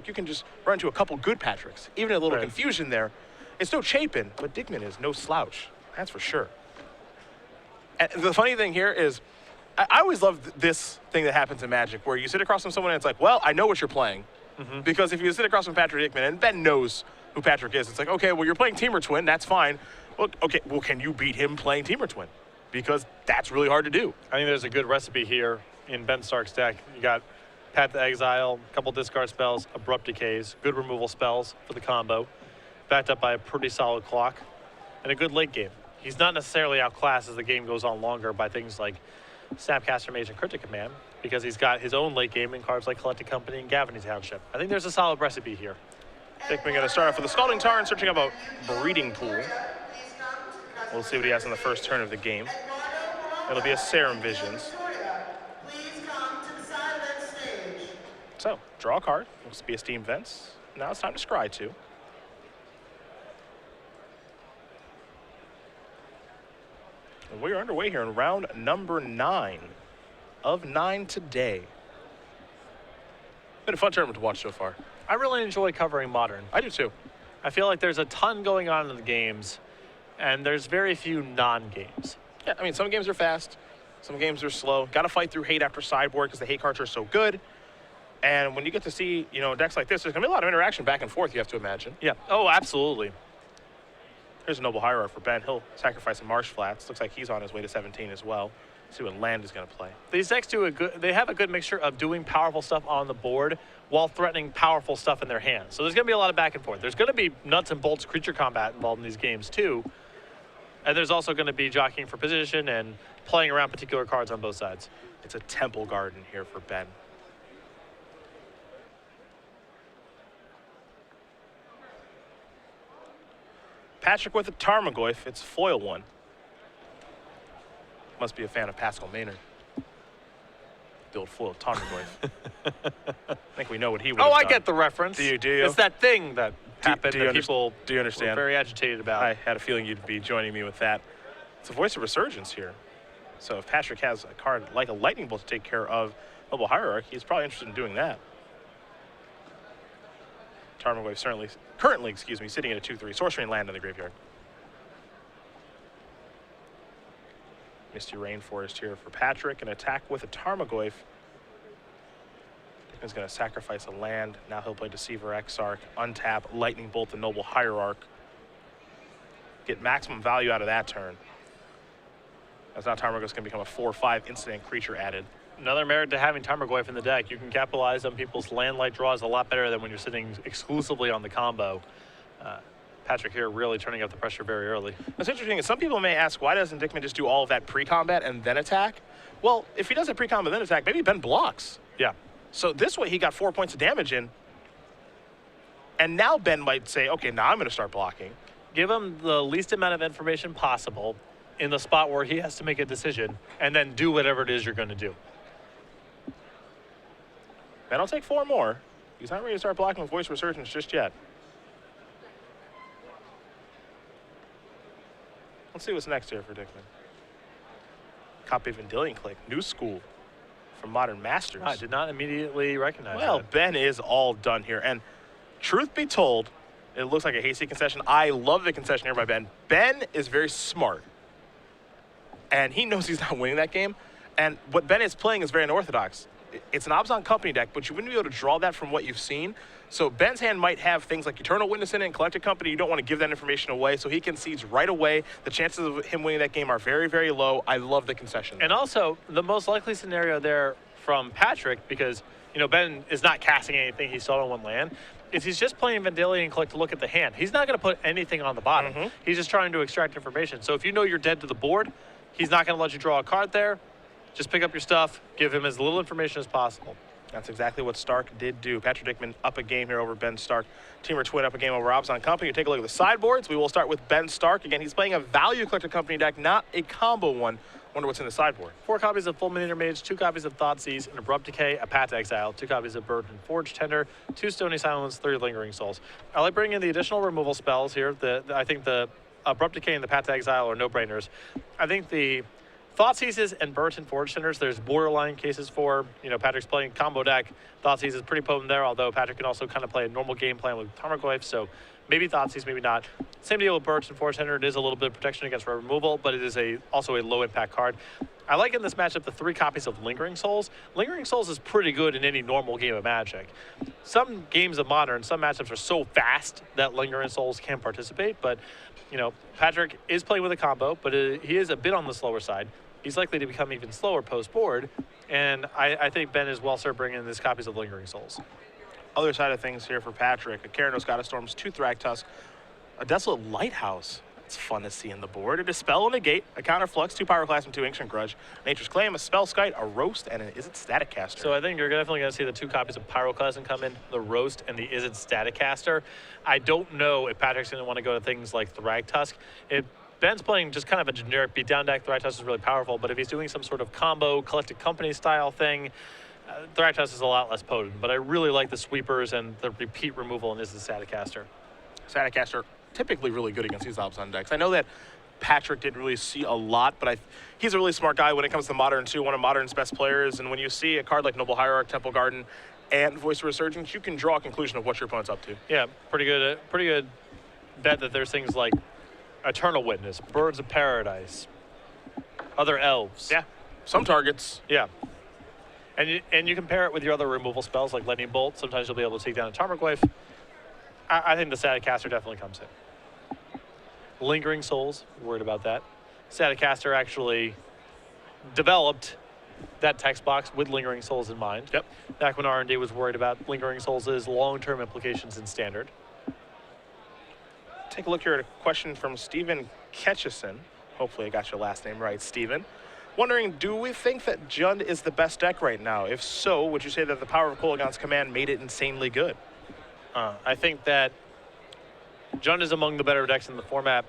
you can just run into a couple good Patricks. Even a little confusion there. It's no Chapin, but Dickmann is no slouch. That's for sure. And the funny thing here is, I always love this thing that happens in Magic, where you sit across from someone and it's like, well, I know what you're playing. Because if you sit across from Patrick Dickmann, and Ben knows who Patrick is, it's like, okay, well, you're playing Team or Twin, that's fine. Well, okay, well, can you beat him playing Team or Twin? Because that's really hard to do. I think there's a good recipe here in Ben Stark's deck. You got Path to Exile, a couple discard spells, Abrupt Decays, good removal spells for the combo, backed up by a pretty solid clock, and a good late game. He's not necessarily outclassed as the game goes on longer by things like Snapcaster Mage and Cryptic Command, because he's got his own late game in cards like Collected Company and Gavany Township. I think there's a solid recipe here. Dickmann going to start off with a Scalding Tarn, searching up a breeding pool. We'll see what he has in the first turn of the game. It'll be a Serum Visions. So, draw a card. Looks to be a Steam Vents. Now it's time to scry 2. And we are underway here in round number 9 of 9 today. Been a fun tournament to watch so far. I really enjoy covering Modern. I do too. I feel like there's a ton going on in the games, and there's very few non-games. Yeah, I mean, some games are fast, some games are slow. Got to fight through hate after sideboard because the hate cards are so good. And when you get to see, you know, decks like this, there's going to be a lot of interaction back and forth, you have to imagine. Yeah. Oh, absolutely. Here's a Noble Hierarch for Ben. He'll sacrifice a Marsh Flats. Looks like he's on his way to 17 as well. See what land is going to play. These decks they have a good mixture of doing powerful stuff on the board while threatening powerful stuff in their hands. So there's going to be a lot of back and forth. There's going to be nuts and bolts creature combat involved in these games too. And there's also going to be jockeying for position and playing around particular cards on both sides. It's a Temple Garden here for Ben. Patrick with a Tarmogoyf. It's foil 1. Must be a fan of Pascal Maynard. The old foil Tarmogoyf. I think we know what he would have done. I get the reference. Do you? It's that thing that happened that people do you understand? were very agitated about. I had a feeling you'd be joining me with that. It's a Voice of Resurgence here. So if Patrick has a card like a Lightning Bolt to take care of Noble Hierarch, he's probably interested in doing that. Tarmogoyf currently, sitting at a 2/3 sorcery and land in the graveyard. Misty Rainforest here for Patrick. An attack with a Tarmogoyf. Dickmann's going to sacrifice a land. Now he'll play Deceiver Exarch, untap, Lightning Bolt the Noble Hierarch. Get maximum value out of that turn. As now Tarmogoyf's going to become a 4/5 instant creature added. Another merit to having Tarmogoyf in the deck. You can capitalize on people's land light draws a lot better than when you're sitting exclusively on the combo. Patrick here really turning up the pressure very early. What's interesting is some people may ask, why doesn't Dickmann just do all of that pre-combat and then attack? Well, if he does it pre-combat and then attack, maybe Ben blocks. Yeah. So this way he got 4 points of damage in. And now Ben might say, okay, now I'm going to start blocking. Give him the least amount of information possible in the spot where he has to make a decision, and then do whatever it is you're going to do. Ben will take 4 more. He's not ready to start blocking with Voice Resurgence just yet. Let's see what's next here for Dickmann. Copy of Vendilion Click, new school from Modern Masters. I did not immediately recognize Well, that. Ben is all done here. And truth be told, it looks like a hasty concession. I love the concession here by Ben. Ben is very smart. And he knows he's not winning that game. And what Ben is playing is very unorthodox. It's an Abzan Company deck, but you wouldn't be able to draw that from what you've seen. So Ben's hand might have things like Eternal Witness in it and Collected Company. You don't want to give that information away, so he concedes right away. The chances of him winning that game are very, very low. I love the concession. And also, the most likely scenario there from Patrick, because, you know, Ben is not casting anything, he's still on 1 land, is he's just playing Vendilion Click to look at the hand. He's not going to put anything on the bottom. He's just trying to extract information. So if you know you're dead to the board, he's not going to let you draw a card there. Just pick up your stuff, give him as little information as possible. That's exactly what Stark did do. Patrick Dickmann up a game here over Ben Stark. Team or Twin up a game over Abzan Company. You take a look at the sideboards. We will start with Ben Stark. Again, he's playing a value Collected Company deck, not a combo one. Wonder what's in the sideboard. 4 copies of Fulminator Mage, 2 copies of Thoughtseize, an Abrupt Decay, a Path to Exile, 2 copies of Burden Forge Tender, 2 Stony Silence, 3 Lingering Souls. I like bringing in the additional removal spells here. I think the Abrupt Decay and the Path to Exile are no-brainers. I think the Thoughtseizes and Burton Forge Centers, there's borderline cases for. Patrick's playing combo deck. Thoughtseize is pretty potent there, although Patrick can also kind of play a normal game plan with Tarmogoyf, so maybe Thoughtseize, maybe not. Same deal with Burton Forge Center. It is a little bit of protection against red removal, but it is also a low-impact card. I like in this matchup the 3 copies of Lingering Souls. Lingering Souls is pretty good in any normal game of Magic. Some games of Modern, some matchups are so fast that Lingering Souls can participate, but Patrick is playing with a combo, but he is a bit on the slower side. He's likely to become even slower post-board, and I think Ben is well-served bringing in his copies of Lingering Souls. Other side of things here for Patrick, a Keranos Goddess Storms, 2 Thragtusk, a Desolate Lighthouse. It's fun to see in the board. A Dispel and a Gate, a Counterflux, 2 Pyroclasm, 2 Ancient Grudge, Nature's Claim, a Spellskite, a Roast, and an Is It Static Caster. So I think you're definitely going to see the 2 copies of Pyroclasm come in, the Roast and the Is It Static Caster. I don't know if Patrick's going to want to go to things like Thragtusk. If Ben's playing just kind of a generic beatdown deck, Thragtusk is really powerful, but if he's doing some sort of combo, Collected Company style thing, Thragtusk is a lot less potent. But I really like the sweepers and the repeat removal and Is It Static Caster. Static Caster, typically really good against these Abzan decks. I know that Patrick didn't really see a lot, but he's a really smart guy when it comes to Modern too, one of Modern's best players. And when you see a card like Noble Hierarch, Temple Garden, and Voice of Resurgence, you can draw a conclusion of what your opponent's up to. Yeah, pretty good bet that there's things like Eternal Witness, Birds of Paradise, other elves. Yeah, some targets. Yeah. And you compare it with your other removal spells like Lightning Bolt. Sometimes you'll be able to take down a Tarmogoyf. I think the Static Caster definitely comes in. Lingering Souls, worried about that. Static Caster actually developed that text box with Lingering Souls in mind. Yep. Back when R&D was worried about Lingering Souls' long-term implications in Standard. Take a look here at a question from Stephen Ketchison. Hopefully I got your last name right, Stephen. Wondering, do we think that Jund is the best deck right now? If so, would you say that the power of Kolaghan's Command made it insanely good? I think that Jund is among the better decks in the format,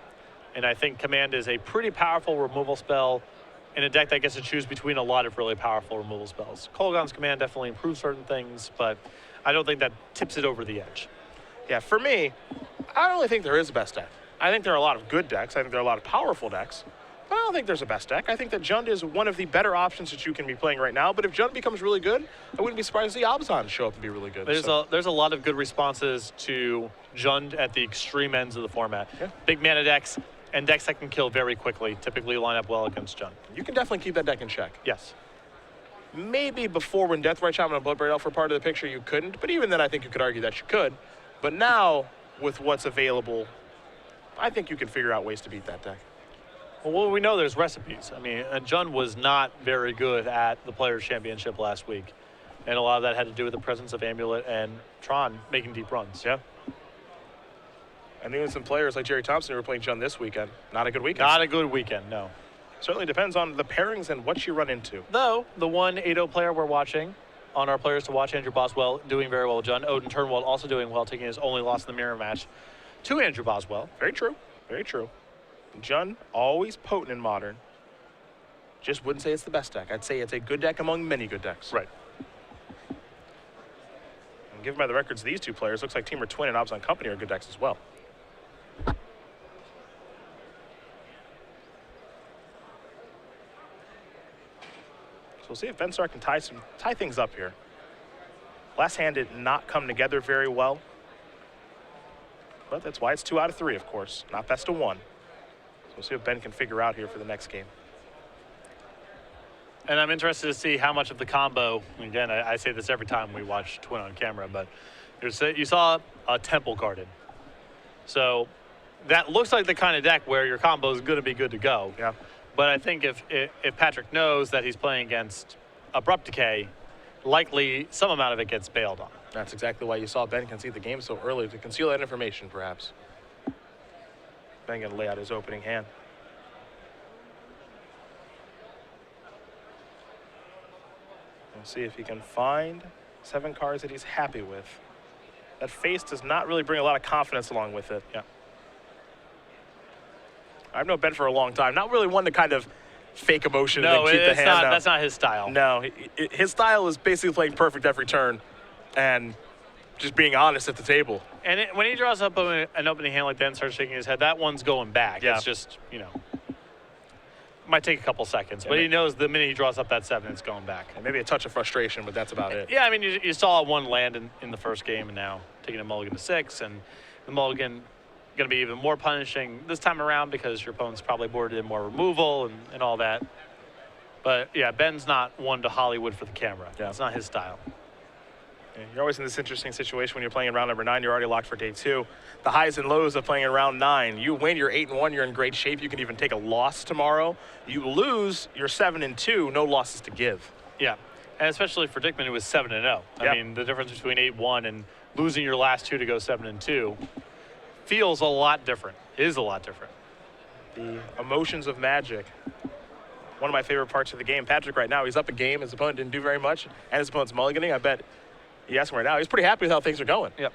and I think Command is a pretty powerful removal spell in a deck that gets to choose between a lot of really powerful removal spells. Kolaghan's Command definitely improves certain things, but I don't think that tips it over the edge. Yeah, for me, I don't really think there is a best deck. I think there are a lot of good decks. I think there are a lot of powerful decks. But I don't think there's a best deck. I think that Jund is one of the better options that you can be playing right now. But if Jund becomes really good, I wouldn't be surprised to see Abzan show up and be really good. There's a lot of good responses to Jund at the extreme ends of the format. Yeah. Big mana decks and decks that can kill very quickly typically line up well against Jund. You can definitely keep that deck in check. Yes. Maybe before, when Deathrite Shaman and Bloodbraid Elf were part of the picture, you couldn't. But even then, I think you could argue that you could. But now, with what's available, I think you can figure out ways to beat that deck. Well, we know there's recipes. I mean, Jund was not very good at the Players' Championship last week. And a lot of that had to do with the presence of Amulet and Tron making deep runs. Yeah. And even some players like Jerry Thompson who were playing Jund this weekend. Not a good weekend. Not a good weekend, no. Certainly depends on the pairings and what you run into. Though, the one 8-0 player we're watching on our Players to Watch, Andrew Boswell, doing very well with Jund. Odin Turnwald also doing well, taking his only loss in the mirror match to Andrew Boswell. Very true. Very true. Jund, always potent in Modern. Just wouldn't say it's the best deck. I'd say it's a good deck among many good decks. Right. And given by the records of these two players, looks like Teamer Twin and Abzan Company are good decks as well. So we'll see if Benstar can tie things up here. Last hand did not come together very well. But that's why it's 2 out of 3, of course. Not best of 1. We'll see what Ben can figure out here for the next game. And I'm interested to see how much of the combo, again, I say this every time we watch Twin on camera, but you saw a Temple Garden. So that looks like the kind of deck where your combo is going to be good to go. Yeah. But I think if Patrick knows that he's playing against Abrupt Decay, likely some amount of it gets bailed on. That's exactly why you saw Ben concede the game so early, to conceal that information, perhaps. Ben going to lay out his opening hand. We'll see if he can find 7 cards that he's happy with. That face does not really bring a lot of confidence along with it. Yeah. I've known Ben for a long time. Not really one to kind of fake emotion and keep the hand. No, that's not his style. No, his style is basically playing perfect every turn and just being honest at the table. And when he draws up an opening hand like that and starts shaking his head, that one's going back. Yeah. It's just, Might take a couple seconds, but he knows the minute he draws up that 7, it's going back. And maybe a touch of frustration, but that's about it. Yeah, I mean, you saw one land in the first game, and now taking a mulligan to 6, and the mulligan going to be even more punishing this time around because your opponent's probably boarded in more removal and all that. But yeah, Ben's not one to Hollywood for the camera. Yeah. It's not his style. Yeah, you're always in this interesting situation when you're playing in round number 9. You're already locked for day 2. The highs and lows of playing in round 9. You win, you're 8-1. You're in great shape. You can even take a loss tomorrow. You lose, you're 7-2. No losses to give. Yeah, and especially for Dickmann, who was 7-0. I mean, the difference between 8-1 and losing your last 2 to go 7-2 feels a lot different. Is a lot different. The emotions of magic. One of my favorite parts of the game. Patrick right now, he's up a game. His opponent didn't do very much, and his opponent's mulliganing. I bet you ask him right now, he's pretty happy with how things are going. Yep.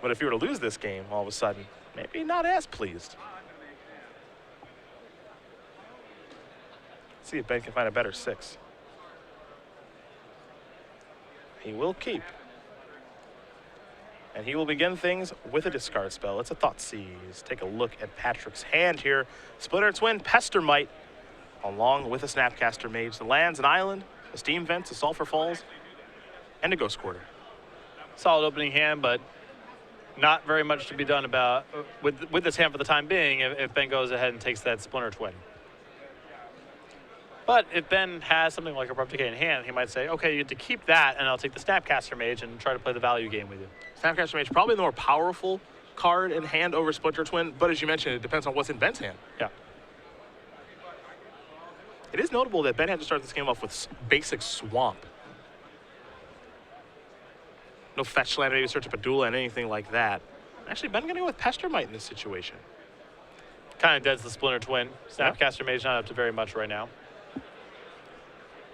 But if he were to lose this game all of a sudden, maybe not as pleased. Let's see if Ben can find a better 6. He will keep. And he will begin things with a discard spell. It's a Thoughtseize. Take a look at Patrick's hand here. Splinter Twin, Pestermite, along with a Snapcaster Mage. The lands, an island, a Steam Vents, a Sulphur Falls, and a Ghost Quarter. Solid opening hand, but not very much to be done about with this hand for the time being if Ben goes ahead and takes that Splinter Twin. But if Ben has something like Abrupt Decay in hand, he might say, okay, you get to keep that, and I'll take the Snapcaster Mage and try to play the value game with you. Snapcaster Mage, probably the more powerful card in hand over Splinter Twin, but as you mentioned, it depends on what's in Ben's hand. Yeah. It is notable that Ben had to start this game off with basic Swamp. No fetch land, maybe search up a dual and anything like that. Actually, Ben going to go with Pestermite in this situation. Kind of deads the Splinter Twin. Snapcaster Mage not up to very much right now.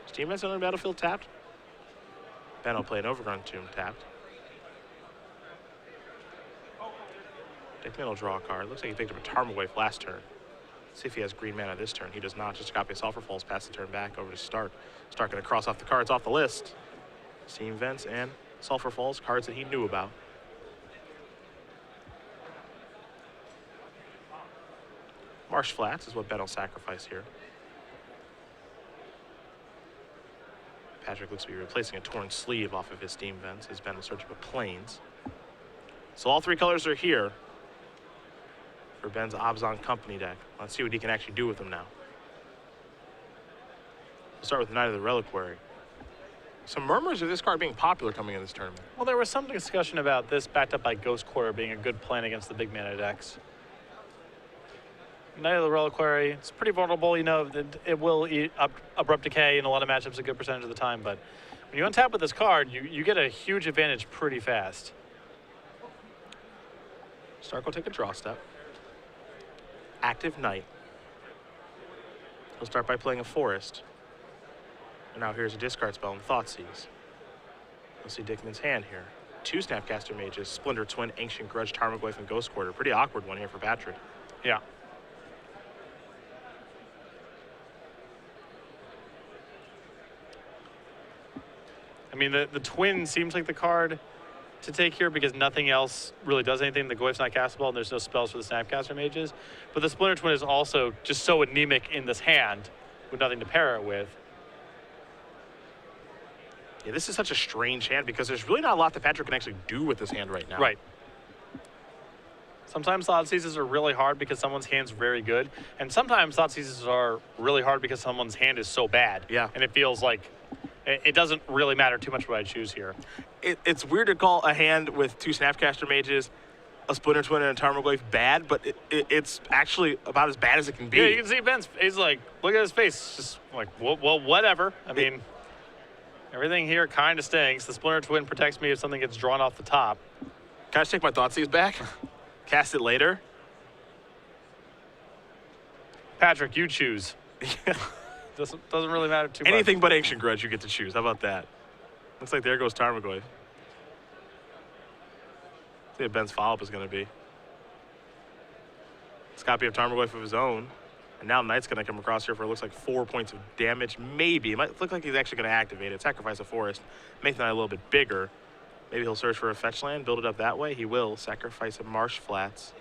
Steam Vents on the battlefield tapped. Ben will play an Overgrown Tomb tapped. Dickmann will draw a card. Looks like he picked up a Tarmogoyf last turn. See if he has green mana this turn. He does not. Just a copy of Sulphur Falls. Pass the turn back over to Stark. Stark going to cross off the cards off the list. Steam Vents and Sulphur Falls, cards that he knew about. Marsh Flats is what Ben will sacrifice here. Patrick looks to be replacing a torn sleeve off of his Steam Vents as Ben in search of a Plains. So all 3 colors are here for Ben's Obzon Company deck. Let's see what he can actually do with them now. We'll start with Knight of the Reliquary. Some murmurs of this card being popular coming in this tournament. Well, there was some discussion about this backed up by Ghost Quarter being a good plan against the big mana decks. Knight of the Reliquary, it's pretty vulnerable. You know, it will eat up Abrupt Decay in a lot of matchups a good percentage of the time, but when you untap with this card, you get a huge advantage pretty fast. Stark will take a draw step. Active Knight. He'll start by playing a Forest. And now here's a discard spell in Thoughtseize. You'll see Dickmann's hand here. 2 Snapcaster Mages, Splinter Twin, Ancient Grudge, Tarmogoyf, and Ghost Quarter. Pretty awkward one here for Patrick. Yeah. I mean, the Twin seems like the card to take here because nothing else really does anything. The Goyf's not castable, and there's no spells for the Snapcaster Mages. But the Splinter Twin is also just so anemic in this hand with nothing to pair it with. Yeah, this is such a strange hand because there's really not a lot that Patrick can actually do with this hand right now. Right. Sometimes Thought Seizes are really hard because someone's hand's very good. And sometimes Thought Seizes are really hard because someone's hand is so bad. Yeah. And it feels like it doesn't really matter too much what I choose here. It's weird to call a hand with 2 Snapcaster Mages, a Splinter Twin, and a Tarmogoyf bad, but it's actually about as bad as it can be. Yeah, you can see Ben's, he's like, look at his face. Just like, well, whatever. I mean, everything here kind of stinks. The Splinter Twin protects me if something gets drawn off the top. Can I just take my Thoughtseize back? Cast it later? Patrick, you choose. Doesn't really matter too much. Anything but Ancient Grudge you get to choose. How about that? Looks like there goes Tarmogoyf. See what Ben's follow-up is going to be. It's a copy of Tarmogoyf of his own. And now Knight's going to come across here for, it looks like, 4 points of damage. Maybe. It might look like he's actually going to activate it. Sacrifice a forest. Make the Knight a little bit bigger. Maybe he'll search for a fetch land, build it up that way. He will. Sacrifice a Marsh Flats.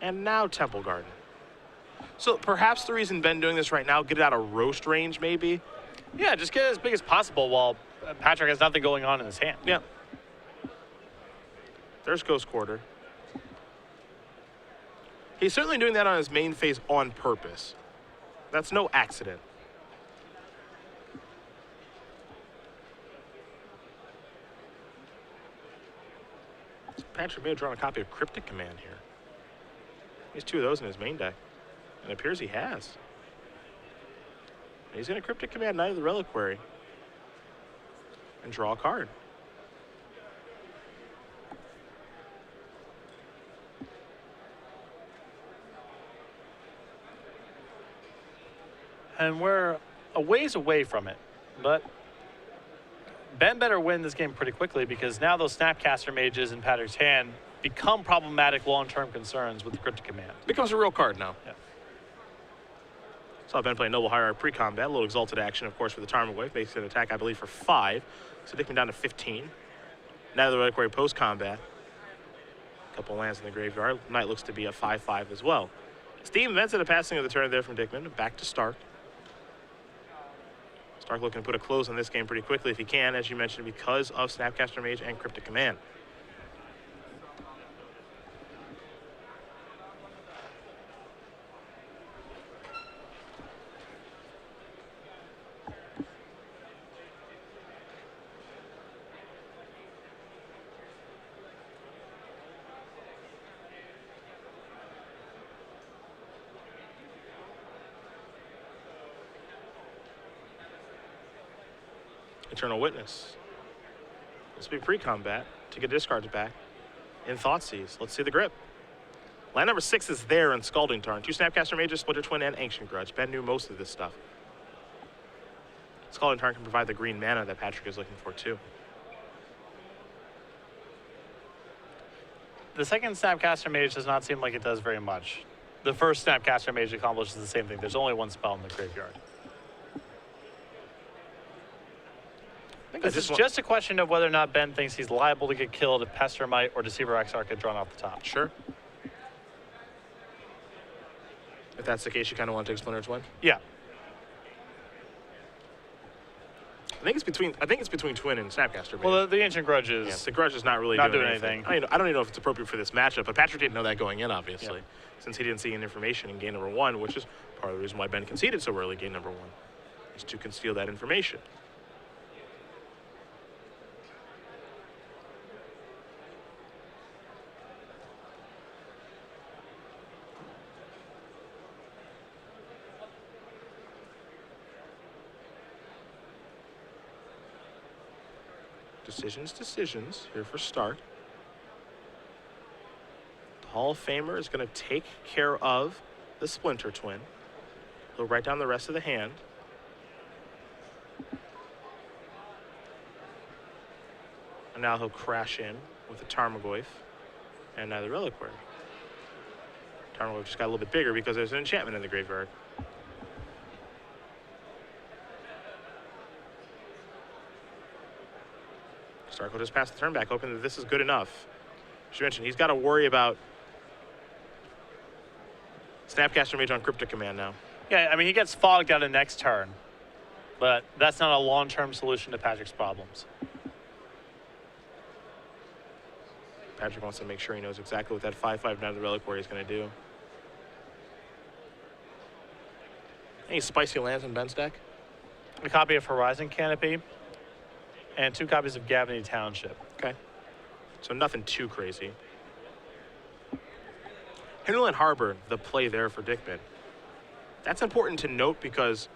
And now Temple Garden. So perhaps the reason Ben doing this right now, get it out of roast range maybe. Yeah, just get it as big as possible while Patrick has nothing going on in his hand. Yeah. There's Ghost Quarter. He's certainly doing that on his main phase on purpose. That's no accident. Patrick may have drawn a copy of Cryptic Command here. He has 2 of those in his main deck. And it appears he has. He's going to Cryptic Command Knight of the Reliquary. And draw a card. And we're a ways away from it, but Ben better win this game pretty quickly because now those Snapcaster Mages in Patrick's hand become problematic long-term concerns with the Cryptic Command. Becomes a real card now. Yeah. Saw Ben play Noble Hierarch pre-combat, a little exalted action, of course, for the Tarmogoyf. Makes an attack, I believe, for 5. So Dickmann down to 15. Now the Reliquary post-combat. A couple lands in the graveyard. Knight looks to be a 5/5 as well. Steam events at a passing of the turn there from Dickmann. Back to Stark. Stark looking to put a close on this game pretty quickly if he can, as you mentioned, because of Snapcaster Mage and Cryptic Command. Eternal Witness. This will be pre-combat to get discards back in Thoughtseize. Let's see the grip. Land number 6 is there in Scalding Tarn. 2 Snapcaster Mages, Splinter Twin, and Ancient Grudge. Ben knew most of this stuff. Scalding Tarn can provide the green mana that Patrick is looking for too. The second Snapcaster Mage does not seem like it does very much. The first Snapcaster Mage accomplishes the same thing. There's only 1 spell in the graveyard. This is just a question of whether or not Ben thinks he's liable to get killed if Pester Might or Deceiver Exarch get drawn off the top. Sure. If that's the case, you kind of want to take Splinter Twin? Yeah. I think it's between Twin and Snapcaster. Well, the Ancient Grudge is... Yeah, the Grudge is not really doing anything. I don't even know if it's appropriate for this matchup, but Patrick didn't know that going in, obviously, since he didn't see any information in game number 1, which is part of the reason why Ben conceded so early game number 1, is to conceal that information. Decisions here for Stark. The Hall of Famer is going to take care of the Splinter Twin. He'll write down the rest of the hand. And now he'll crash in with the Tarmogoyf and now the Reliquary. Tarmogoyf just got a little bit bigger because there's an enchantment in the graveyard. Stark will just pass the turn back, hoping that this is good enough. As you mentioned, he's got to worry about Snapcaster Mage on Cryptic Command now. Yeah, I mean, he gets fogged out of next turn, but that's not a long-term solution to Patrick's problems. Patrick wants to make sure he knows exactly what that 5/5 down the Reliquary is going to do. Any spicy lands in Ben's deck? A copy of Horizon Canopy and 2 copies of Gavany Township. Okay. So nothing too crazy. Hinterland Harbor, the play there for Dickmann. That's important to note because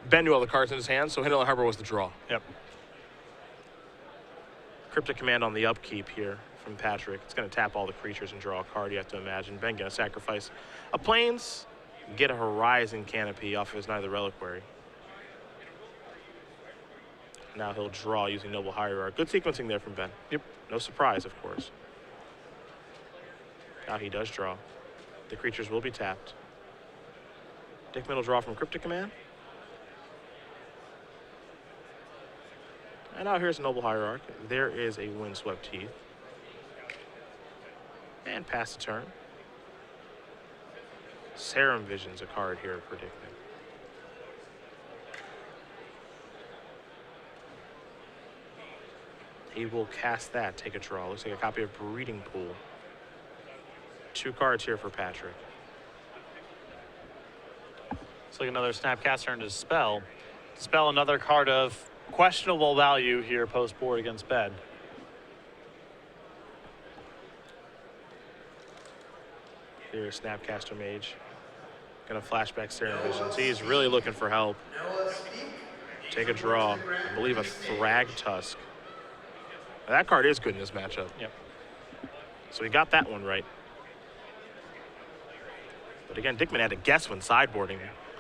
Ben knew all the cards in his hand, so Hinterland Harbor was the draw. Yep. Cryptic Command on the upkeep here from Patrick. It's going to tap all the creatures and draw a card, you have to imagine. Ben going to sacrifice a Plains, get a Horizon Canopy off of his Knight of the Reliquary. Now he'll draw using Noble Hierarch. Good sequencing there from Ben. Yep. No surprise, of course. Now he does draw. The creatures will be tapped. Dickmann will draw from Cryptic Command. And now here's a Noble Hierarch. There is a Windswept Heath. And pass the turn. Serum Vision's a card here for Dickmann. He will cast that, take a draw. Looks like a copy of Breeding Pool. 2 cards here for Patrick. It's like another Snapcaster into Spell. Spell, another card of questionable value here post-board against Ben. Here's Snapcaster Mage. Gonna flashback Serum Visions. He's really looking for help. Take a draw. I believe a Thrag Tusk. Now, that card is good in this matchup. Yep. So he got that one right. But again, Dickmann had to guess when sideboarding.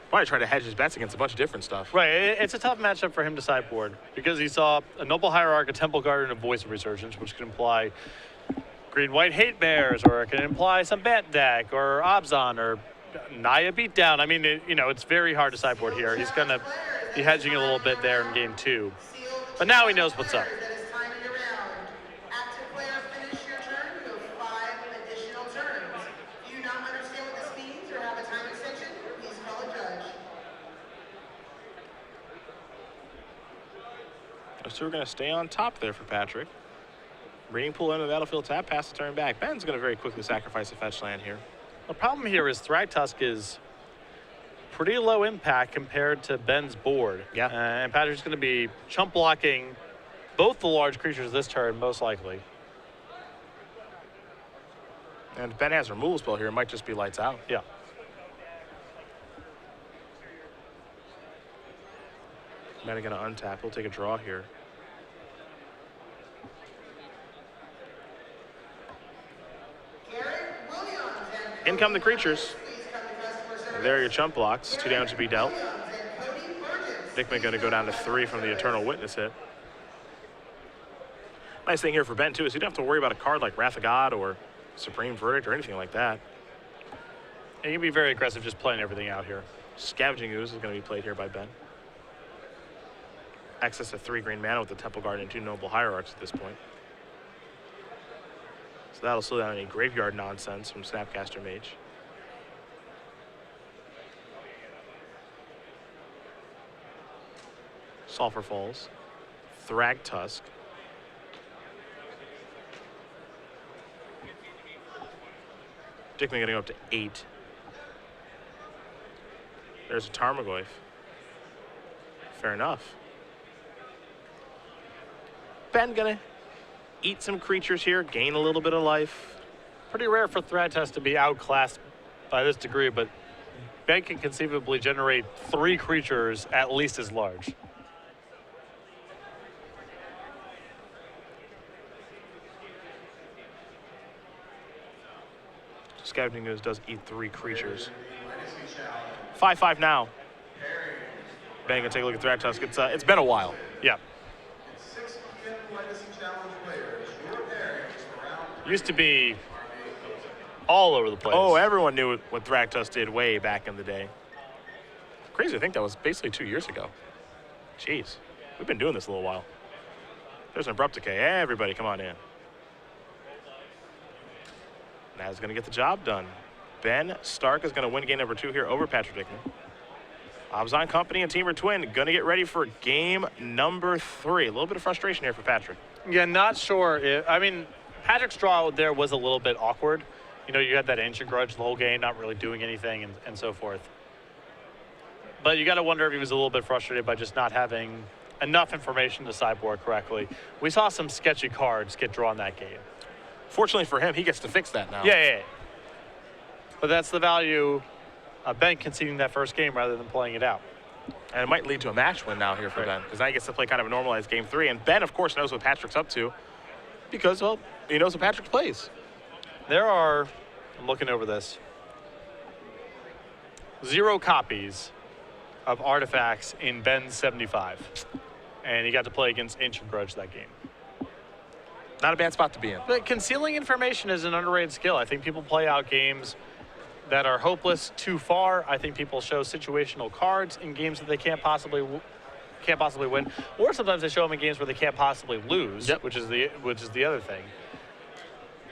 Probably tried to hedge his bets against a bunch of different stuff. Right, it's a tough matchup for him to sideboard because he saw a Noble Hierarch, a Temple Guard, and a Voice of Resurgence, which could imply green-white hate bears, or it can imply some Bat deck, or Obzon, or Naya Beatdown. I mean, it's very hard to sideboard here. He's going to be hedging a little bit there in game 2. But now he knows what's up. So we're going to stay on top there for Patrick. Breeding Pool into the battlefield, tap, pass the turn back. Ben's going to very quickly sacrifice a fetch land here. The problem here is Thrag Tusk is pretty low impact compared to Ben's board. Yeah. And Patrick's going to be chump blocking both the large creatures this turn, most likely. And if Ben has a removal spell here, it might just be lights out. Yeah. Ben going to untap. He'll take a draw here. In come the creatures. And there are your chump blocks. 2 damage to be dealt. Dickmann going to go down to 3 from the Eternal Witness hit. Nice thing here for Ben, too, is you don't have to worry about a card like Wrath of God or Supreme Verdict or anything like that. And you can be very aggressive just playing everything out here. Scavenging Ooze is going to be played here by Ben. Access to 3 green mana with the Temple Guard and 2 Noble Hierarchs at this point. So that'll slow down any graveyard nonsense from Snapcaster Mage. Sulfur Falls. Thrag Tusk. Dickmann going to go up to 8. There's a Tarmogoyf. Fair enough. Ben gonna eat some creatures here, gain a little bit of life. Pretty rare for Thrag Tusk to be outclassed by this degree, but Ben can conceivably generate 3 creatures at least as large. Scavenging Ooze does eat 3 creatures. 5/5 now. Ben gonna take a look at Thrag Tusk. It's been a while. Yeah. Used to be all over the place. Oh, everyone knew what Thrag Tusk did way back in the day. Crazy to think that was basically 2 years ago. Jeez, we've been doing this a little while. There's an Abrupt Decay. Everybody come on in. Naz gonna get the job done. Ben Stark is gonna win game number 2 here over Patrick Dickmann. Obzon Company and Teamer Twin gonna get ready for game number 3. A little bit of frustration here for Patrick. Yeah, not sure. Patrick's draw there was a little bit awkward. You had that Ancient Grudge the whole game, not really doing anything and so forth. But you got to wonder if he was a little bit frustrated by just not having enough information to sideboard correctly. We saw some sketchy cards get drawn that game. Fortunately for him, he gets to fix that now. Yeah. But that's the value of Ben conceding that first game rather than playing it out. And it might lead to a match win now here for Ben, because now he gets to play kind of a normalized game 3. And Ben, of course, knows what Patrick's up to because, well, he knows what Patrick plays. I'm looking over this, 0 copies of artifacts in Ben's 75. And he got to play against Ancient Grudge that game. Not a bad spot to be in. But concealing information is an underrated skill. I think people play out games that are hopeless too far. I think people show situational cards in games that they can't possibly win, or sometimes they show them in games where they can't possibly lose, which is the other thing.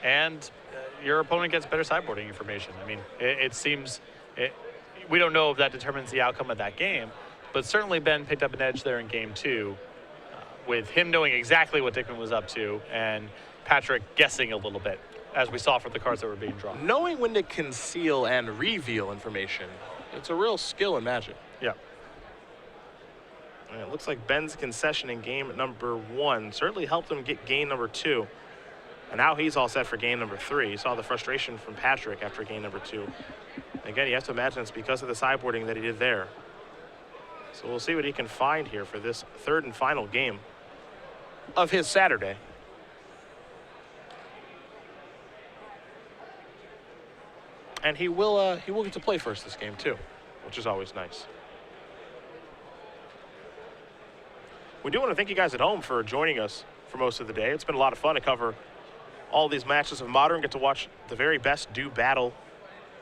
And your opponent gets better sideboarding information. I mean, it seems We don't know if that determines the outcome of that game, but certainly Ben picked up an edge there in game 2 with him knowing exactly what Dickmann was up to and Patrick guessing a little bit, as we saw from the cards that were being drawn. Knowing when to conceal and reveal information, it's a real skill in Magic. Yeah. And it looks like Ben's concession in game number 1 certainly helped him get game number 2. And now he's all set for game number 3. You saw the frustration from Patrick after game number 2. Again, you have to imagine it's because of the sideboarding that he did there. So we'll see what he can find here for this 3rd and final game of his Saturday. And he will get to play first this game too, which is always nice. We do want to thank you guys at home for joining us for most of the day. It's been a lot of fun to cover all these matches of Modern, get to watch the very best do battle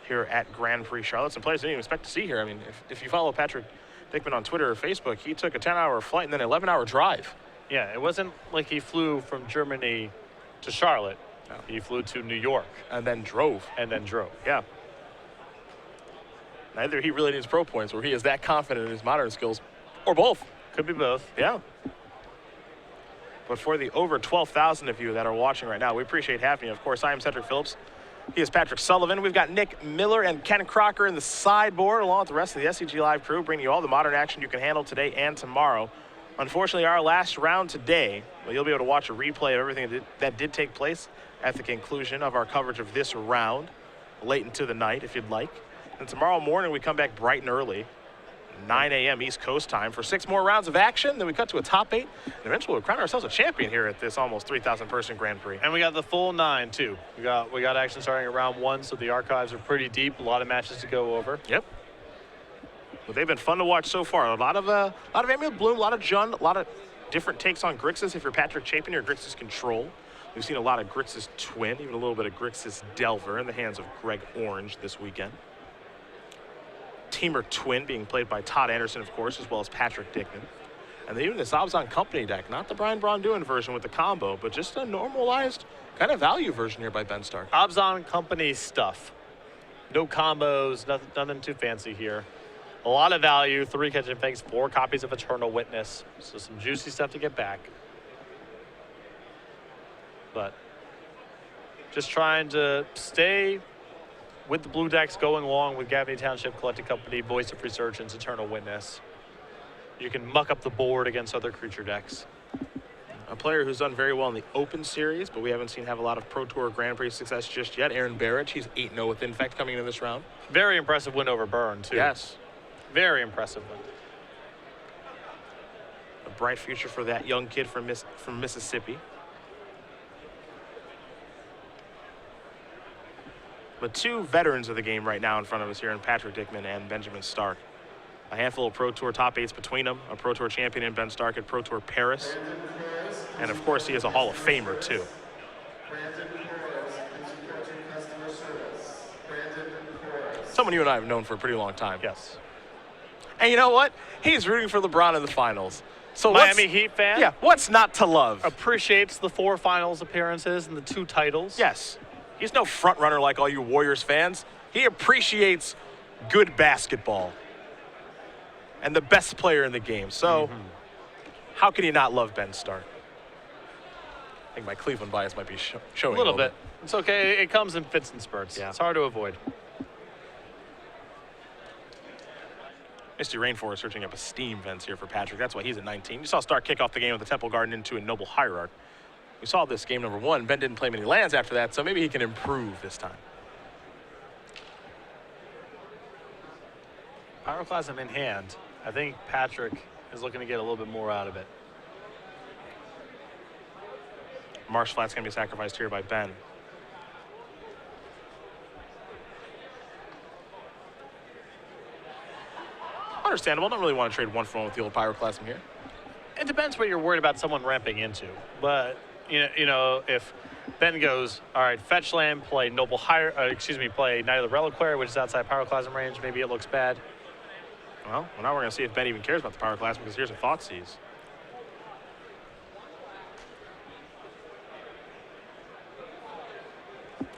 here at Grand Prix Charlotte. Some players didn't even expect to see here. I mean, if you follow Patrick Dickmann on Twitter or Facebook, he took a 10-hour flight and then an 11-hour drive. Yeah, it wasn't like he flew from Germany to Charlotte. No. He flew to New York. And then drove. Yeah. Either he really needs pro points or he is that confident in his Modern skills, or both. Could be both. Yeah. But for the over 12,000 of you that are watching right now, we appreciate having you. Of course, I am Cedric Phillips. He is Patrick Sullivan. We've got Nick Miller and Ken Crocker in the sideboard, along with the rest of the SCG Live crew, bringing you all the Modern action you can handle today and tomorrow. Unfortunately, our last round today, well, you'll be able to watch a replay of everything that did take place at the conclusion of our coverage of this round, late into the night, if you'd like. And tomorrow morning, we come back bright and early, 9 a.m. East Coast time for 6 more rounds of action. Then we cut to a top 8, and eventually we'll crown ourselves a champion here at this almost 3,000 person Grand Prix. And we got the full 9 too. We got action starting at round 1, so the archives are pretty deep. A lot of matches to go over. Yep. Well, they've been fun to watch so far. A lot of Amulet Bloom, a lot of Jund, a lot of different takes on Grixis. If you're Patrick Chapin or Grixis Control, we've seen a lot of Grixis Twin, even a little bit of Grixis Delver in the hands of Greg Orange this weekend. Teamer Twin being played by Todd Anderson, of course, as well as Patrick Dickmann. And then even the Zabzon Company deck, not the Brian Braun-Duin version with the combo, but just a normalized kind of value version here by Ben Stark. Zabzon Company stuff. No combos, nothing too fancy here. A lot of value, 3 catching fakes, 4 copies of Eternal Witness. So some juicy stuff to get back. But just trying to stay with the blue decks, going along with Gavney Township Collecting Company, Voice of Resurgence, Eternal Witness. You can muck up the board against other creature decks. A player who's done very well in the Open Series, but we haven't seen have a lot of Pro Tour Grand Prix success just yet. Aaron Barrett, he's 8-0 with Infect coming into this round. Very impressive win over Burn, too. Yes. Very impressive win. A bright future for that young kid from Mississippi. But 2 veterans of the game right now in front of us here in Patrick Dickmann and Benjamin Stark. A handful of Pro Tour top 8s between them. A Pro Tour champion in Ben Stark at Pro Tour Paris. And of course, he is a Hall of Famer too. Someone you and I have known for a pretty long time. Yes. And you know what? He's rooting for LeBron in the finals. So Miami Heat fan? Yeah, what's not to love? Appreciates the 4 finals appearances and the 2 titles. Yes. He's no front runner like all you Warriors fans. He appreciates good basketball and the best player in the game. So how can you not love Ben Stark? I think my Cleveland bias might be showing a little bit. It's okay. It comes in fits and spurts. Yeah. It's hard to avoid. Misty Rainforest searching up a steam vents here for Patrick. That's why he's at 19. You saw Stark kick off the game with the Temple Garden into a Noble Hierarch. We saw this game number 1. Ben didn't play many lands after that, so maybe he can improve this time. Pyroclasm in hand. I think Patrick is looking to get a little bit more out of it. Marsh Flat's going to be sacrificed here by Ben. Understandable. Don't really want to trade 1-for-1 with the old Pyroclasm here. It depends what you're worried about someone ramping into. But, you know, if Ben goes, all right, fetch land, play play Knight of the Reliquary, which is outside Pyroclasm range, maybe it looks bad. Well, now we're going to see if Ben even cares about the Pyroclasm, because here's a Thoughtseize.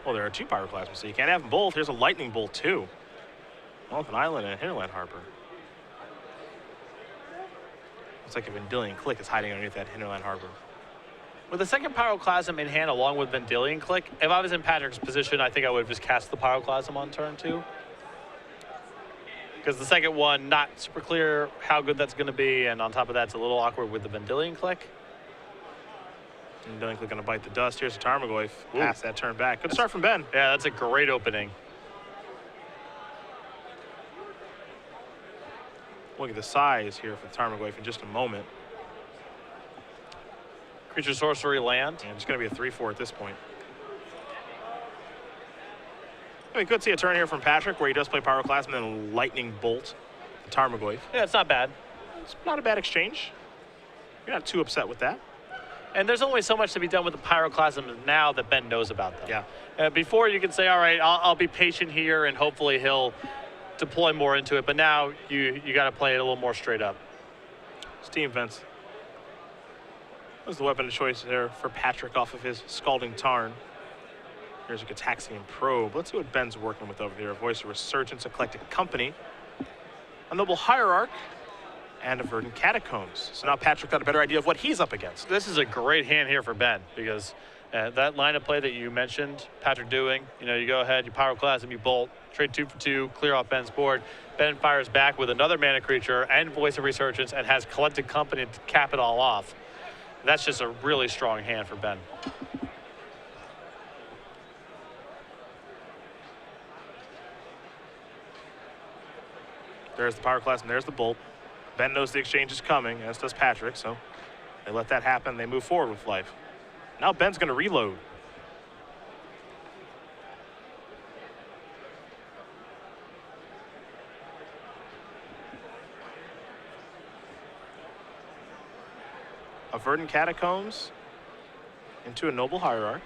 Well, there are 2 Pyroclasms, so you can't have them both. Here's a Lightning Bolt, too. Elephant Island and Hinterland Harbor. Looks like a Vendilion Click is hiding underneath that Hinterland Harbor. With the second Pyroclasm in hand along with Vendilion Click, if I was in Patrick's position, I think I would have just cast the Pyroclasm on turn 2. Because the second one, not super clear how good that's going to be, and on top of that, it's a little awkward with the Vendilion Click. Vendilion Click going to bite the dust. Here's a Tarmogoyf. Pass that turn back. Good start from Ben. Yeah, that's a great opening. Look at the size here for the Tarmogoyf in just a moment. Creature sorcery land. And it's going to be a 3/4 at this point. We could see a turn here from Patrick where he does play Pyroclasm and then Lightning Bolt the Tarmogoyf. Yeah, it's not bad. It's not a bad exchange. You're not too upset with that. And there's only so much to be done with the Pyroclasm now that Ben knows about them. Yeah. Before you can say, all right, I'll be patient here and hopefully he'll deploy more into it. But now you got to play it a little more straight up. Steam Fence. That was the weapon of choice there for Patrick off of his Scalding Tarn. Here's a Gitaxian Probe. Let's see what Ben's working with over here. A Voice of Resurgence, Eclectic Company, a Noble Hierarch, and a Verdant Catacombs. So now Patrick got a better idea of what he's up against. This is a great hand here for Ben because that line of play that you mentioned, Patrick doing, you go ahead, you Pyroclasm, you bolt, trade 2 for 2, clear off Ben's board. Ben fires back with another mana creature and Voice of Resurgence and has Collected Company to cap it all off. That's just a really strong hand for Ben. There's the Pyroclasm, there's the Bolt. Ben knows the exchange is coming, as does Patrick, so they let that happen. They move forward with life. Now Ben's going to reload. A Verdant Catacombs into a Noble Hierarch.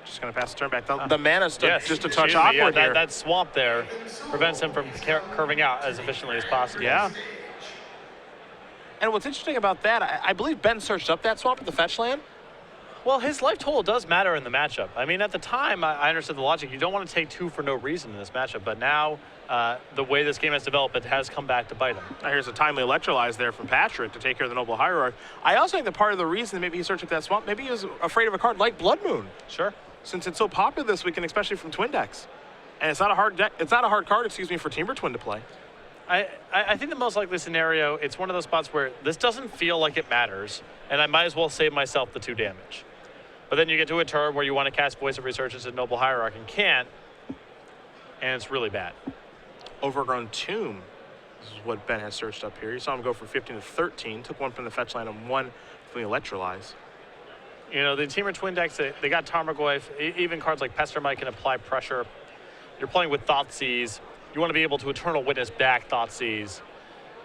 Just going to pass the turn back. The mana's yes, just a touch me, awkward here. That swamp there prevents him from curving out as efficiently as possible. Yeah. And what's interesting about that, I believe Ben searched up that swamp at the fetch land. Well, his life total does matter in the matchup. I mean, at the time, I understood the logic. You don't want to take 2 for no reason in this matchup, but now the way this game has developed, it has come back to bite him. Now here's a timely Electrolyze there from Patrick to take care of the Noble Hierarch. I also think that part of the reason maybe he searched up that swamp, maybe he was afraid of a card like Blood Moon. Sure. Since it's so popular this weekend, especially from Twin decks. And it's not a hard deck, it's not a hard card, excuse me, for Timber Twin to play. I think the most likely scenario, it's one of those spots where this doesn't feel like it matters, and I might as well save myself the 2 damage. But then you get to a turn where you want to cast Voice of Resurgence and Noble Hierarch and can't, and it's really bad. Overgrown Tomb. This is what Ben has searched up here. You saw him go from 15 to 13, took 1 from the fetch line and 1 from the Electrolyze. The Teamer Twin decks, they got Tarmogoyf, even cards like Pestermite can apply pressure. You're playing with Thoughtseize. You want to be able to Eternal Witness back Thoughtseize.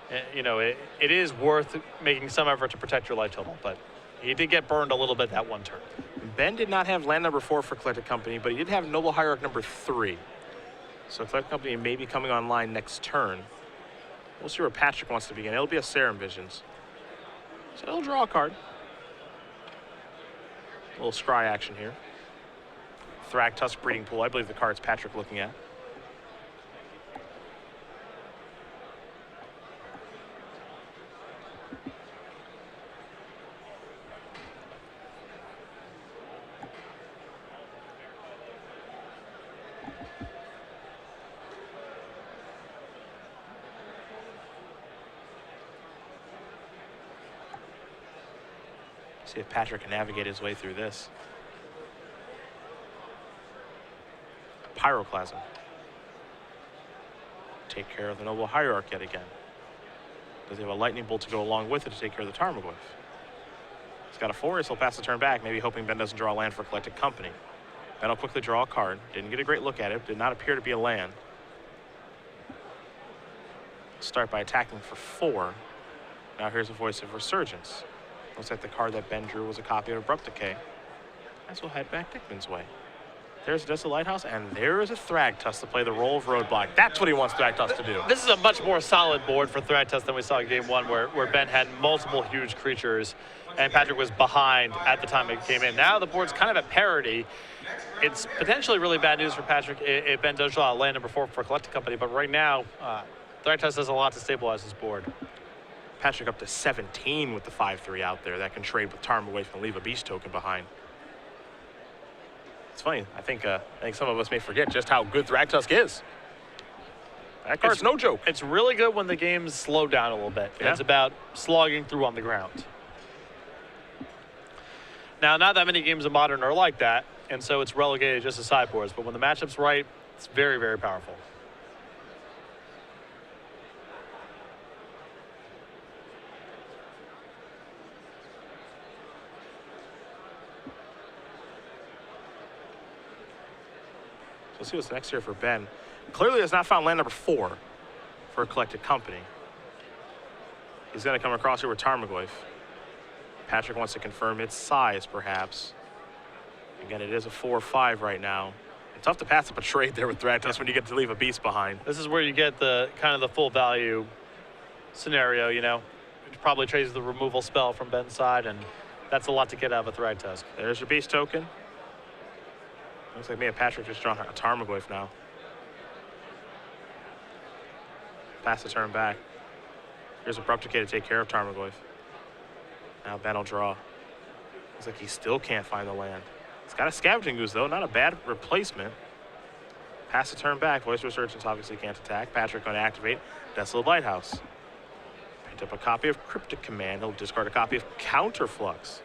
It is worth making some effort to protect your life total, but he did get burned a little bit that one turn. Ben did not have land number 4 for Collected Company, but he did have Noble Hierarch number 3. So Collected Company may be coming online next turn. We'll see where Patrick wants to begin. It'll be a Serum Visions. So he'll draw a card. A little scry action here. Thrak Tusk Breeding Pool. I believe the card's Patrick looking at. See if Patrick can navigate his way through this. Pyroclasm. Take care of the Noble Hierarch yet again. Does he have a Lightning Bolt to go along with it to take care of the Tarmogoyf? He's got a forest, he'll pass the turn back, maybe hoping Ben doesn't draw a land for Collected Company. Ben will quickly draw a card. Didn't get a great look at it, did not appear to be a land. Start by attacking for 4. Now here's a Voice of Resurgence. Looks like the card that Ben drew was a copy of Abrupt Decay. As we'll head back Dickman's way. There's just a Lighthouse, and there is a Thragtusk to play the role of Roadblock. That's what he wants Thragtusk to do. This is a much more solid board for Thragtusk than we saw in game 1, where Ben had multiple huge creatures, and Patrick was behind at the time it came in. Now the board's kind of at parity. It's potentially really bad news for Patrick if Ben does draw land number 4 for Collecting Company, but right now, Thragtusk has a lot to stabilize his board. Patrick up to 17 with the 5-3 out there that can trade with Tarmogoyf and leave a Beast token behind. It's funny. I think some of us may forget just how good Thragtusk is. That card's no joke. It's really good when the game's slowed down a little bit. Yeah. It's about slogging through on the ground. Now, not that many games of Modern are like that, and so it's relegated just to sideboards. But when the matchup's right, it's very, very powerful. Let's see what's next here for Ben. Clearly has not found land number 4 for a Collected Company. He's going to come across here with Tarmogoyf. Patrick wants to confirm its size, perhaps. Again, it is a 4-5 right now. It's tough to pass up a trade there with Thragtusk when you get to leave a Beast behind. This is where you get the kind of the full value scenario, you know. It probably trades the removal spell from Ben's side, and that's a lot to get out of a Thragtusk. There's your Beast token. Looks like me and Patrick just drawn a Tarmogoyf now. Pass the turn back. Here's Abrupt Decay to take care of Tarmogoyf. Now Ben will draw. Looks like he still can't find the land. He's got a Scavenging Ooze, though. Not a bad replacement. Pass the turn back. Voice Resurgence obviously can't attack. Patrick going to activate Desolate Lighthouse. Picked up a copy of Cryptic Command. He'll discard a copy of Counterflux.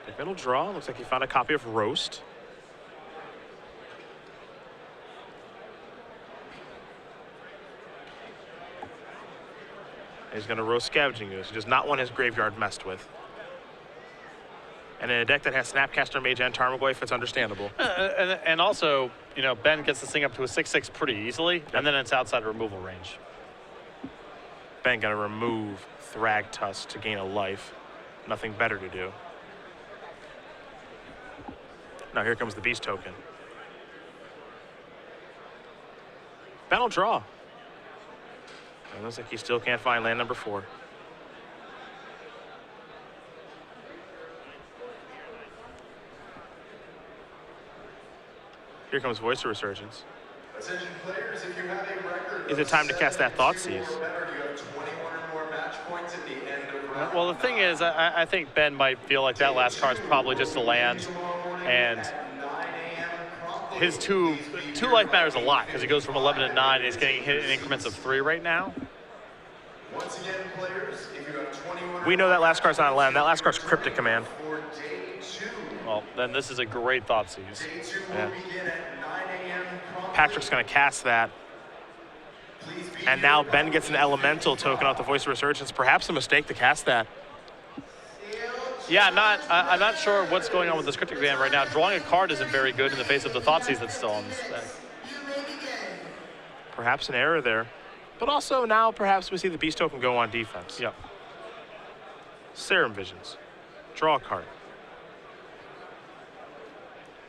Dickmann will draw. Looks like he found a copy of Roast. He's going to Roast Scavenging Ooze. He does not want his graveyard messed with. And in a deck that has Snapcaster Mage and Tarmogoyf, it's understandable. And also, you know, Ben gets this thing up to a 6-6 pretty easily, and then it's outside removal range. Ben going to remove Thragtusk to gain a life. Nothing better to do. Now here comes the Beast token. Ben will draw. It looks like he still can't find land number 4. Here comes Voice of Resurgence. Attention players, if you have a record Is it time to cast that Thoughtseize? Well, the thing is, I think Ben might feel like that last card's probably just a land, and his two life matters a lot because he goes from 11 to 9 and he's getting hit in increments of 3 right now. Once again, players, if you have 21 We know that last card's not a land. That last card's Cryptic Command. for day 2, Well, then this is a great Thoughtseize. day 2 Yeah. will begin at 9 a.m. promptly. Patrick's going to cast that. Please be And now Ben gets an Elemental token off the Voice of Resurgence. Perhaps a mistake to cast that. Yeah, I'm not sure what's going on with this Cryptic Command right now. Drawing a card isn't very good in the face of the Thoughtseize that's still on this deck. Perhaps an error there. But also now perhaps we see the Beast token go on defense. Yep. Serum Visions. Draw a card.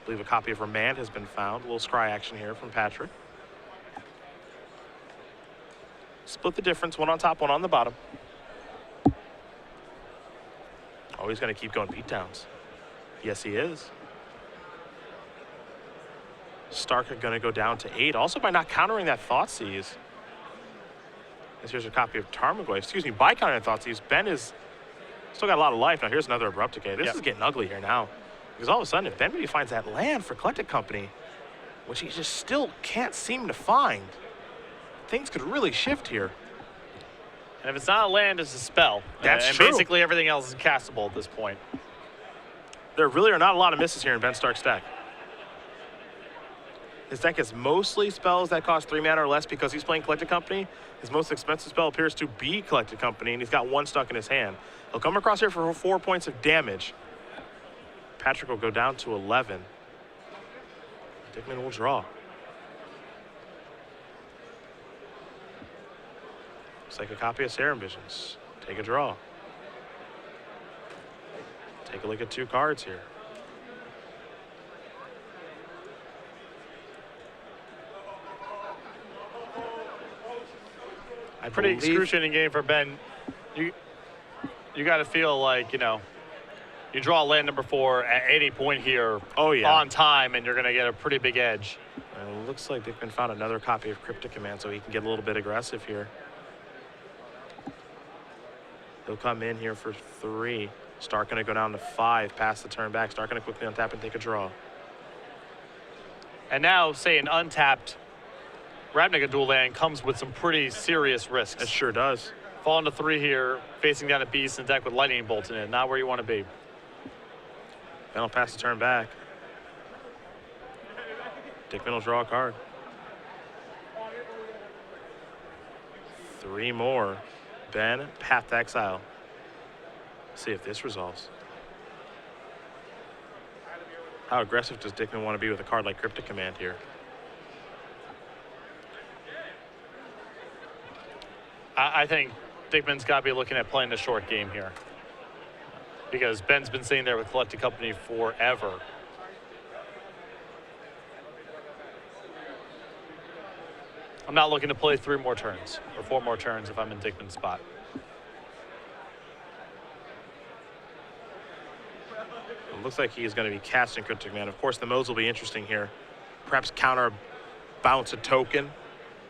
I believe a copy of Remand has been found. A little scry action here from Patrick. Split the difference, one on top, one on the bottom. Oh, he's going to keep going beatdowns. Yes, he is. Stark are going to go down to 8. Also by not countering that Thoughtseize. Here's a copy of Tarmogoyf. By countering Thoughtseize, Ben is still got a lot of life. Now here's another Abrupt Decay. This is getting ugly here now. Because all of a sudden, if Ben maybe finds that land for Collected Company, which he just still can't seem to find, things could really shift here. And if it's not a land, it's a spell. That's and true. Basically everything else is castable at this point. There really are not a lot of misses here in Ben Stark's deck. His deck is mostly spells that cost 3 mana or less because he's playing Collected Company. His most expensive spell appears to be Collected Company, and he's got 1 stuck in his hand. He'll come across here for 4 points of damage. Patrick will go down to 11. Dickmann will draw. Looks like a copy of Serum Visions. Take a draw. Take a look at 2 cards here. Pretty excruciating game for Ben. You got to feel like, you know, you draw land number 4 at any point here on time, and you're going to get a pretty big edge. It looks like Dickmann found another copy of Cryptic Command, so he can get a little bit aggressive here. He'll come in here for 3. Stark going to go down to 5, pass the turn back. Stark going to quickly untap and take a draw. And now, say an untapped Ravnica dual land comes with some pretty serious risks. It sure does. Falling to 3 here, facing down a beast in deck with lightning bolt in it. Not where you want to be. Ben will pass the turn back. Dickmann will draw a card. 3 more. Ben, Path to Exile. See if this resolves. How aggressive does Dickmann want to be with a card like Cryptic Command here? I think Dickmann's got to be looking at playing the short game here, because Ben's been sitting there with Collected Company forever. I'm not looking to play 3 more turns or 4 more turns if I'm in Dickmann's spot. It looks like he is going to be casting Cryptic Command. Of course, the modes will be interesting here. Perhaps counter bounce a token.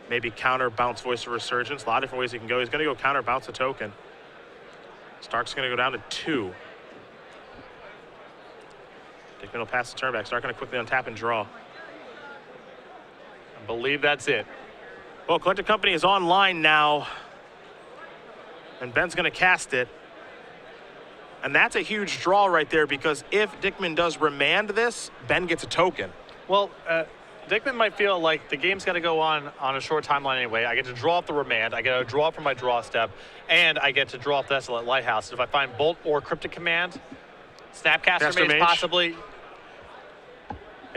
Maybe counter bounce Voice of Resurgence. A lot of different ways he can go. He's going to go counter bounce a token. Stark's going to go down to 2. Dickmann will pass the turn back. Stark going to quickly untap and draw. I believe that's it. Well, Collected Company is online now. And Ben's going to cast it. And that's a huge draw right there, because if Dickmann does remand this, Ben gets a token. Well, Dickmann might feel like the game's got to go on a short timeline anyway. I get to draw up the remand, I get to draw from my draw step, and I get to draw up Desolate Lighthouse. If I find Bolt or Cryptic Command, Snapcaster Mage possibly.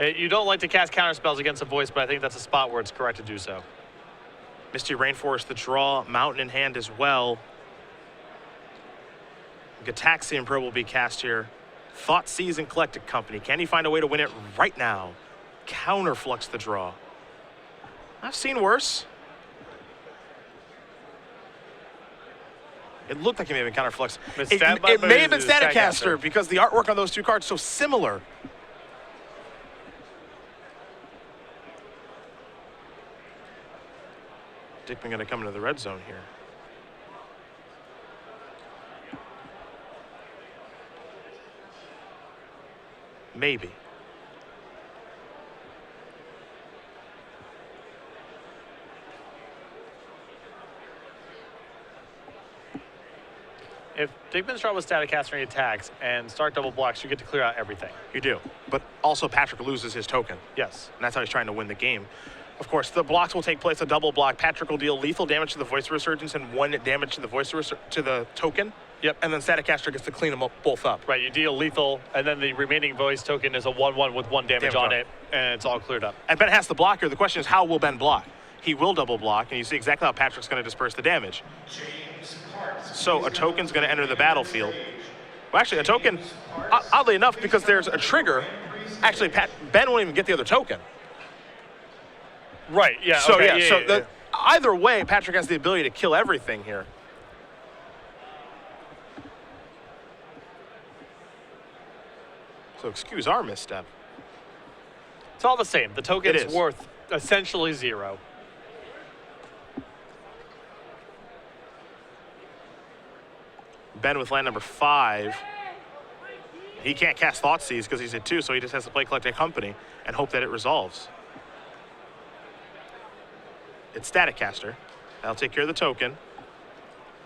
You don't like to cast counter spells against a voice, but I think that's a spot where it's correct to do so. Misty Rainforest, the draw, Mountain in hand as well. Gataxian Probe will be cast here. Thought Season Collected Company. Can he find a way to win it right now? Counterflux the draw. I've seen worse. It looked like he may have been counterflux. It may have been Staticaster because the artwork on those 2 cards is so similar. Dickmann going to come into the red zone here. Maybe. If Dickmann's draw with Staticaster and he attacks and Stark double blocks, you get to clear out everything. You do. But also Patrick loses his token. Yes. And that's how he's trying to win the game. Of course, the blocks will take place a double block. Patrick will deal lethal damage to the Voice of Resurgence and 1 damage to the to the token. Yep. And then Staticaster gets to clean them both up. Right, you deal lethal, and then the remaining voice token is a 1/1 with 1 damage on it, and it's all cleared up. And Ben has the block here. The question is, how will Ben block? He will double block, and you see exactly how Patrick's going to disperse the damage. So a token's going to enter the battlefield. Well, actually, a token, oddly enough, because there's a trigger, actually, Ben won't even get the other token. Right, yeah. So, okay, either way, Patrick has the ability to kill everything here. So excuse our misstep. It's all the same. The token is worth essentially 0. Ben with land number 5. He can't cast Thoughtseize because he's at 2, so he just has to play Collected Company and hope that it resolves. It's Staticaster. That'll take care of the token.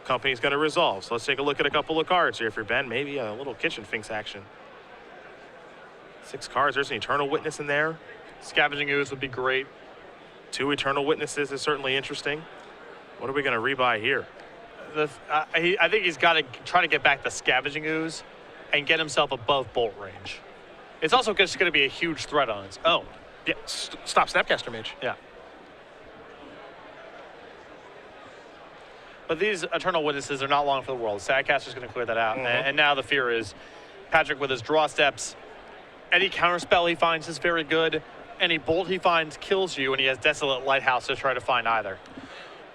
Company's going to resolve. So let's take a look at a couple of cards here for Ben. Maybe a little Kitchen Finks action. 6 cards. There's an Eternal Witness in there. Scavenging Ooze would be great. 2 Eternal Witnesses is certainly interesting. What are we going to rebuy here? I think he's got to try to get back the Scavenging Ooze and get himself above Bolt range. It's also just going to be a huge threat on its own. Yeah, stop Snapcaster Mage. Yeah. But these Eternal Witnesses are not long for the world. Staticaster's going to clear that out. And now the fear is Patrick with his draw steps. Any counterspell he finds is very good. Any bolt he finds kills you, and he has Desolate Lighthouse to try to find either.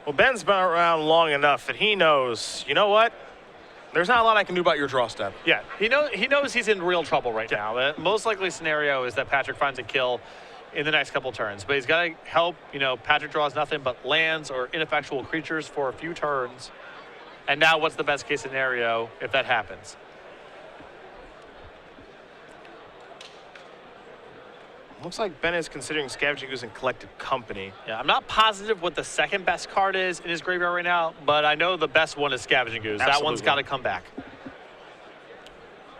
Well, Ben's been around long enough that he knows, you know what? There's not a lot I can do about your draw step. Yeah, he knows he's in real trouble right now. The most likely scenario is that Patrick finds a kill in the next couple turns, but he's got to help. Patrick draws nothing but lands or ineffectual creatures for a few turns. And now what's the best case scenario if that happens? Looks like Ben is considering Scavenging Ooze and Collected Company. Yeah, I'm not positive what the second best card is in his graveyard right now, but I know the best one is Scavenging Ooze. Absolutely. That one's got to come back.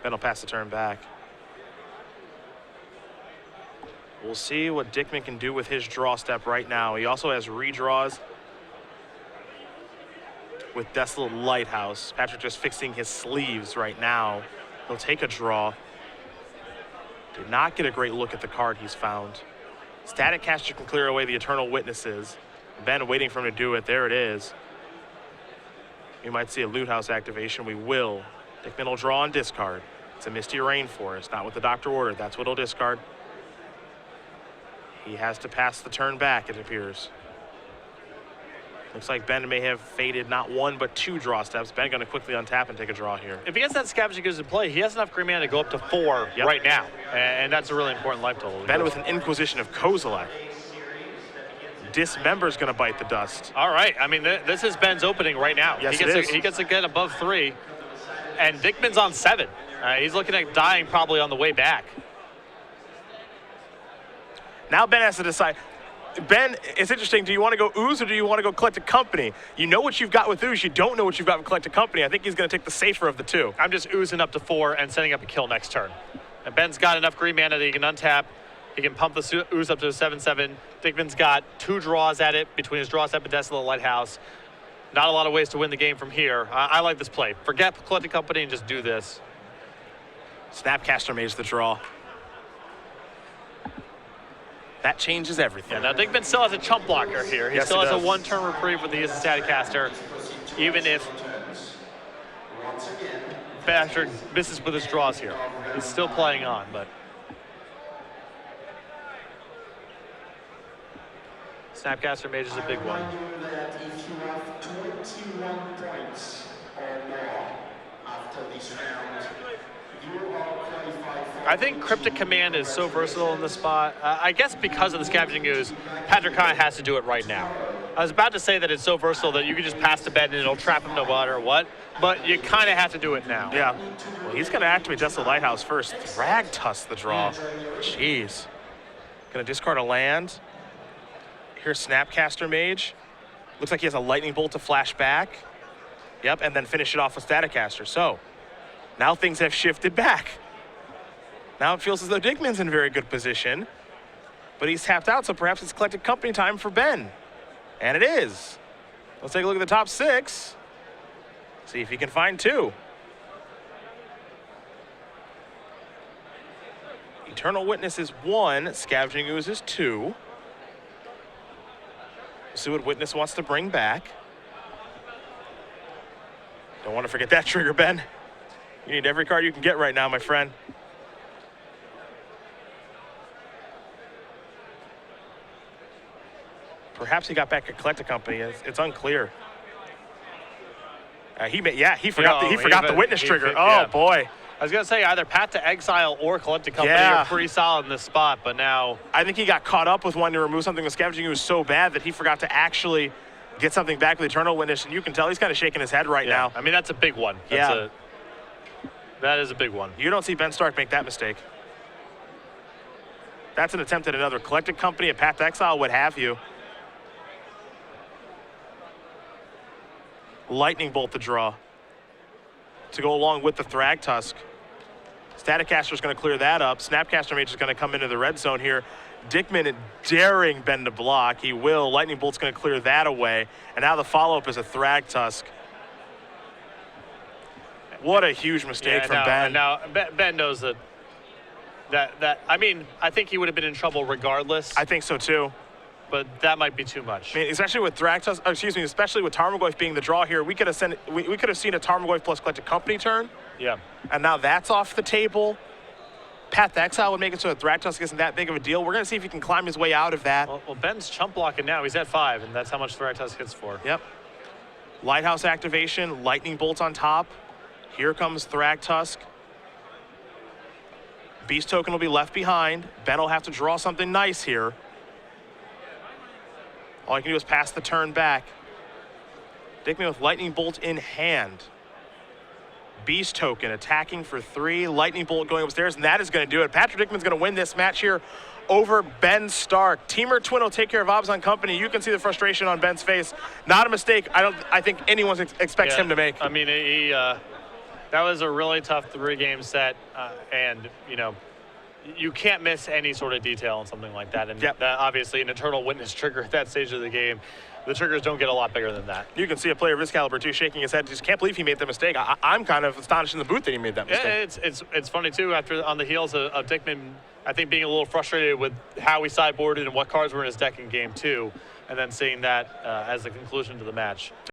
Ben will pass the turn back. We'll see what Dickmann can do with his draw step right now. He also has redraws with Desolate Lighthouse. Patrick just fixing his sleeves right now. He'll take a draw. Did not get a great look at the card he's found. Static Caster can clear away the Eternal Witnesses. Ben waiting for him to do it. There it is. We might see a Loot House activation. We will. Dickmann will draw and discard. It's a Misty Rainforest, not what the doctor ordered. That's what he'll discard. He has to pass the turn back, it appears. Looks like Ben may have faded not one, but two draw steps. Ben going to quickly untap and take a draw here. If he gets that Scavenging Ooze in play, he has enough green mana to go up to 4 right now. And that's a really important life total. Ben with an Inquisition of Kozilek. Dismember's going to bite the dust. All right. I mean, this is Ben's opening right now. Yes, He gets to get above 3. And Dickmann's on 7. He's looking at dying probably on the way back. Now Ben has to decide. Ben, it's interesting. Do you want to go Ooze or do you want to go Collected Company? You know what you've got with Ooze. You don't know what you've got with Collected Company. I think he's going to take the safer of the two. I'm just oozing up to 4 and setting up a kill next turn. And Ben's got enough green mana that he can untap. He can pump the Ooze up to a 7/7. Dickmann's got 2 draws at it between his draw step and Desolate Lighthouse. Not a lot of ways to win the game from here. I like this play. Forget Collected Company and just do this. Snapcaster Mage the draw. That changes everything. Yeah, now Dickmann still has a chump blocker here. He still has a 1-turn reprieve when he uses Static Caster, even if Patrick misses with his draws here. He's still playing on, but Snapcaster Mage is a big one. If you have 21 points or more after this round, you are qualified for. I think Cryptic Command is so versatile in this spot. I guess because of the Scavenging Ooze, Patrick kind of has to do it right now. I was about to say that it's so versatile that you can just pass the bed and it'll trap him no matter what, but you kind of have to do it now. Yeah. Well, he's going to activate Desolate Lighthouse first. Thragtusk the draw. Jeez. Going to discard a land. Here's Snapcaster Mage. Looks like he has a Lightning Bolt to flash back. Yep, and then finish it off with Static Caster. So, now things have shifted back. Now it feels as though Dickmann's in very good position, but he's tapped out, so perhaps it's Collected Company time for Ben. And it is. Let's take a look at the top 6. See if he can find 2. Eternal Witness is 1, Scavenging Ooze is 2. See what Witness wants to bring back. Don't want to forget that trigger, Ben. You need every card you can get right now, my friend. Perhaps he got back at Collected Company. It's unclear. He forgot the Witness trigger. Oh boy. I was gonna say either Path to Exile or Collected Company are pretty solid in this spot, but now I think he got caught up with wanting to remove something with Scavenging Ooze so bad that he forgot to actually get something back with Eternal Witness, and you can tell he's kind of shaking his head right now. I mean, that's a big one. That is a big one. You don't see Ben Stark make that mistake. That's an attempt at another Collected Company, a Path to Exile, what have you. Lightning Bolt the draw to go along with the Thragtusk. Static Caster is going to clear that up. Snapcaster Mage is going to come into the red zone here. Dickmann daring Ben to block. He will. Lightning Bolt's going to clear that away. And now the follow-up is a Thragtusk. What a huge mistake from Ben. Now Ben knows that I mean, I think he would have been in trouble regardless. I think so too. but that might be too much. I mean, especially with especially with Tarmogoyf being the draw here, we could have seen a Tarmogoyf plus Collected Company turn. Yeah. And now that's off the table. Path to Exile would make it so that Thragtusk isn't that big of a deal. We're going to see if he can climb his way out of that. Well, Ben's chump blocking now. He's at 5, and that's how much Thragtusk hits for. Yep. Lighthouse activation, Lightning Bolt on top. Here comes Thragtusk. Beast Token will be left behind. Ben will have to draw something nice here. All he can do is pass the turn back. Dickmann with Lightning Bolt in hand. Beast Token attacking for 3. Lightning Bolt going upstairs, and that is going to do it. Patrick Dickmann's going to win this match here over Ben Stark. Teamer Twin will take care of Obzon Company. You can see the frustration on Ben's face. Not a mistake I think anyone expects him to make. I mean, that was a really tough 3-game set, and, you know, you can't miss any sort of detail on something like that. And that, obviously, an Eternal Witness trigger at that stage of the game. The triggers don't get a lot bigger than that. You can see a player of his caliber, too, shaking his head. Just can't believe he made the mistake. I'm kind of astonished in the booth that he made that mistake. Yeah, it's funny, too, on the heels of Dickmann, I think, being a little frustrated with how he sideboarded and what cards were in his deck in game 2, and then seeing that as the conclusion to the match.